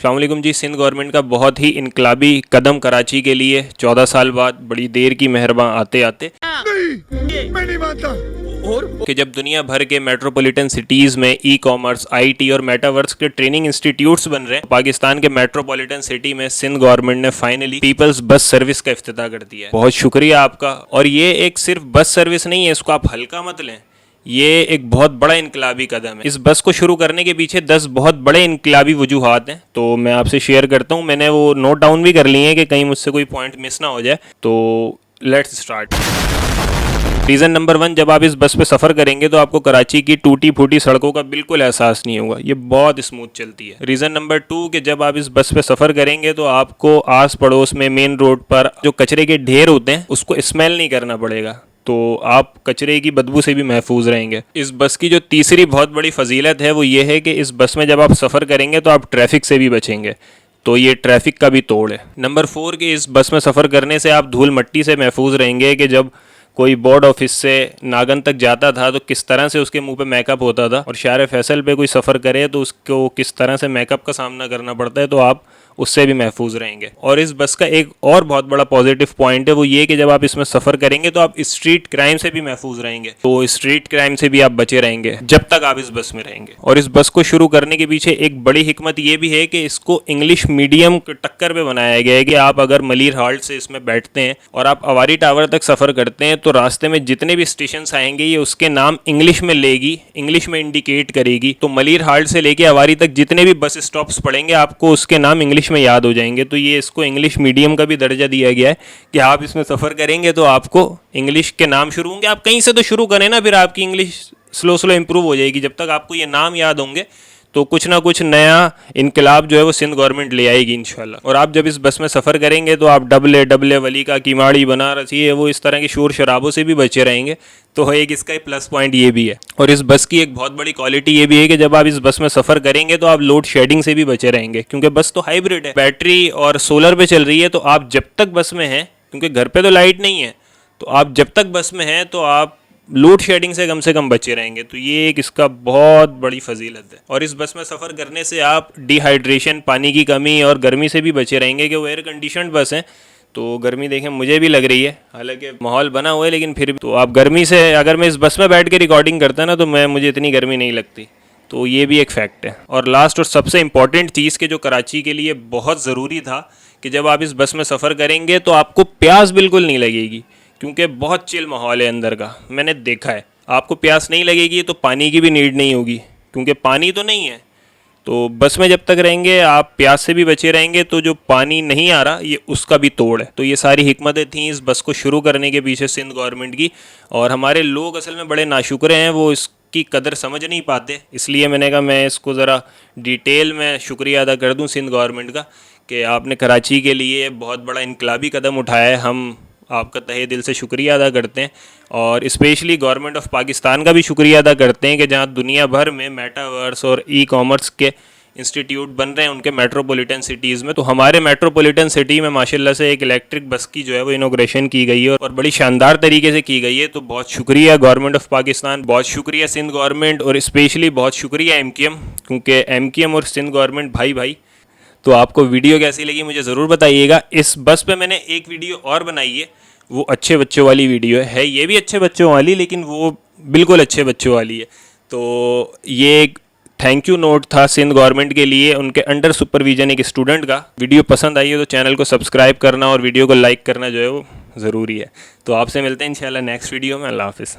अस्सलाम वालेकुम जी। सिंध गवर्नमेंट का बहुत ही इनकलाबी कदम कराची के लिए 14 साल बाद बड़ी देर की मेहरबान आते आते नहीं, मैं नहीं मानता। और कि जब दुनिया भर के मेट्रोपॉलिटन सिटीज़ में ई कॉमर्स, आईटी और मेटावर्स के ट्रेनिंग इंस्टीट्यूट्स बन रहे हैं, पाकिस्तान के मेट्रोपॉलिटन सिटी में सिंध गवर्नमेंट ने फाइनली पीपल्स बस सर्विस का इफ्तिताह कर दिया है। बहुत शुक्रिया आपका। और ये एक सिर्फ बस सर्विस नहीं है, इसको आप हल्का मत लें, ये एक बहुत बड़ा इनकलाबी कदम है। इस बस को शुरू करने के पीछे 10 बहुत बड़े इनकलाबी वजूहात हैं, तो मैं आपसे शेयर करता हूँ। मैंने वो नोट डाउन भी कर लिए हैं कि कहीं मुझसे कोई पॉइंट मिस ना हो जाए। तो लेट्स स्टार्ट। रीज़न नंबर 1, जब आप इस बस पे सफ़र करेंगे तो आपको कराची की टूटी फूटी सड़कों का बिल्कुल एहसास नहीं होगा, ये बहुत स्मूथ चलती है। रीज़न नंबर 2 कि जब आप इस बस पे सफ़र करेंगे तो आपको आस पड़ोस में मेन रोड पर जो कचरे के ढेर होते हैं उसको स्मेल नहीं करना पड़ेगा, तो आप कचरे की बदबू से भी महफूज रहेंगे। इस बस की जो तीसरी बहुत बड़ी फजीलत है वो ये है कि इस बस में जब आप सफ़र करेंगे तो आप ट्रैफिक से भी बचेंगे, तो ये ट्रैफिक का भी तोड़ है। नंबर 4 कि इस बस में सफ़र करने से आप धूल मट्टी से महफूज रहेंगे कि जब कोई बोर्ड ऑफिस से नागन तक जाता था तो किस तरह से उसके मुंह पे मेकअप होता था, और शार फैसल पे कोई सफ़र करे तो उसको किस तरह से मेकअप का सामना करना पड़ता है, तो आप उससे भी महफूज रहेंगे। और इस बस का एक और बहुत बड़ा पॉजिटिव पॉइंट है वो ये कि जब आप इसमें सफ़र करेंगे तो आप स्ट्रीट क्राइम से भी महफूज रहेंगे, तो स्ट्रीट क्राइम से भी आप बचे रहेंगे जब तक आप इस बस में रहेंगे। और इस बस को शुरू करने के पीछे एक बड़ी हिकमत ये भी है कि इसको इंग्लिश मीडियम टक्कर पे बनाया गया है कि आप अगर मलिर हाल्ट से इसमें बैठते हैं और आप अवारी टावर तक सफ़र करते हैं तो रास्ते में जितने भी स्टेशन आएंगे ये उसके नाम इंग्लिश में लेगी, इंग्लिश में इंडिकेट करेगी। तो मलिर हाल्ट से लेके अवारी तक जितने भी बस स्टॉप्स पड़ेंगे आपको उसके नाम इंग्लिश में याद हो जाएंगे। तो ये इसको इंग्लिश मीडियम का भी दर्जा दिया गया है कि आप इसमें सफ़र करेंगे तो आपको इंग्लिश के नाम शुरू होंगे। आप कहीं से तो शुरू करें ना, फिर आपकी इंग्लिश स्लो स्लो इंप्रूव हो जाएगी। जब तक आपको ये नाम याद होंगे तो कुछ ना कुछ नया इनकलाब जो है वो सिंध गवर्नमेंट ले आएगी इंशाल्लाह। और आप जब इस बस में सफ़र करेंगे तो आप डबले डबले वली का कीमाड़ी बनारसी है वो इस तरह के शोर शराबों से भी बचे रहेंगे, तो एक इसका प्लस पॉइंट ये भी है। और इस बस की एक बहुत बड़ी क्वालिटी ये भी है कि जब आप इस बस में सफ़र करेंगे तो आप लोड शेडिंग से भी बचे रहेंगे, क्योंकि बस तो हाइब्रिड है, बैटरी और सोलर पे चल रही है। तो आप जब तक बस में हैं, क्योंकि घर पे तो लाइट नहीं है, तो आप जब तक बस में हैं तो आप लोड शेडिंग से कम बचे रहेंगे। तो ये एक इसका बहुत बड़ी फजीलत है। और इस बस में सफ़र करने से आप डिहाइड्रेशन, पानी की कमी और गर्मी से भी बचे रहेंगे, कि वो एयर कंडीशनड बस है तो गर्मी देखें मुझे भी लग रही है, हालांकि माहौल बना हुआ है, लेकिन फिर भी तो आप गर्मी से, अगर मैं इस बस में बैठ के रिकॉर्डिंग करता ना तो मुझे इतनी गर्मी नहीं लगती, तो ये भी एक फैक्ट है। और लास्ट और सबसे इम्पॉर्टेंट चीज़ के जो कराची के लिए बहुत ज़रूरी था कि जब आप इस बस में सफ़र करेंगे तो आपको प्यास बिल्कुल नहीं लगेगी, क्योंकि बहुत चिल माहौल है अंदर का, मैंने देखा है। आपको प्यास नहीं लगेगी तो पानी की भी नीड नहीं होगी, क्योंकि पानी तो नहीं है। तो बस में जब तक रहेंगे आप प्यास से भी बचे रहेंगे, तो जो पानी नहीं आ रहा ये उसका भी तोड़ है। तो ये सारी हिकमतें थीं इस बस को शुरू करने के पीछे सिंध गवर्नमेंट की, और हमारे लोग असल में बड़े नाशुक्र हैं, वो इसकी कदर समझ नहीं पाते। इसलिए मैंने कहा मैं इसको ज़रा डिटेल में शुक्रिया अदा कर दूँ सिंध गवर्नमेंट का कि आपने कराची के लिए बहुत बड़ा इनकलाबी कदम उठाया है। हम आपका तहे दिल से शुक्रिया अदा करते हैं, और स्पेशली गवर्नमेंट ऑफ पाकिस्तान का भी शुक्रिया अदा करते हैं कि जहां दुनिया भर में मेटावर्स और ई कॉमर्स के इंस्टीट्यूट बन रहे हैं उनके मेट्रोपॉलिटन सिटीज़ में, तो हमारे मेट्रोपॉलिटन सिटी में माशाल्लाह से एक इलेक्ट्रिक बस की जो है वो इनोग्रेशन की गई है और बड़ी शानदार तरीके से की गई है। तो बहुत शुक्रिया गवर्नमेंट ऑफ पाकिस्तान, बहुत शुक्रिया सिंध गवर्नमेंट, और स्पेशली बहुत शुक्रिया MKM, क्योंकि MKM और सिंध गवर्नमेंट भाई भाई। तो आपको वीडियो कैसी लगी मुझे ज़रूर बताइएगा। इस बस पे मैंने एक वीडियो और बनाई है, वो अच्छे बच्चों वाली वीडियो है, ये भी अच्छे बच्चों वाली, लेकिन वो बिल्कुल अच्छे बच्चों वाली है। तो ये एक थैंक यू नोट था सिंध गवर्नमेंट के लिए, उनके अंडर सुपरविजन एक स्टूडेंट का। वीडियो पसंद आई है तो चैनल को सब्सक्राइब करना और वीडियो को लाइक करना जो है वो ज़रूरी है। तो आपसे मिलते हैं इंशाल्लाह नेक्स्ट वीडियो में। अल्लाह हाफिज़।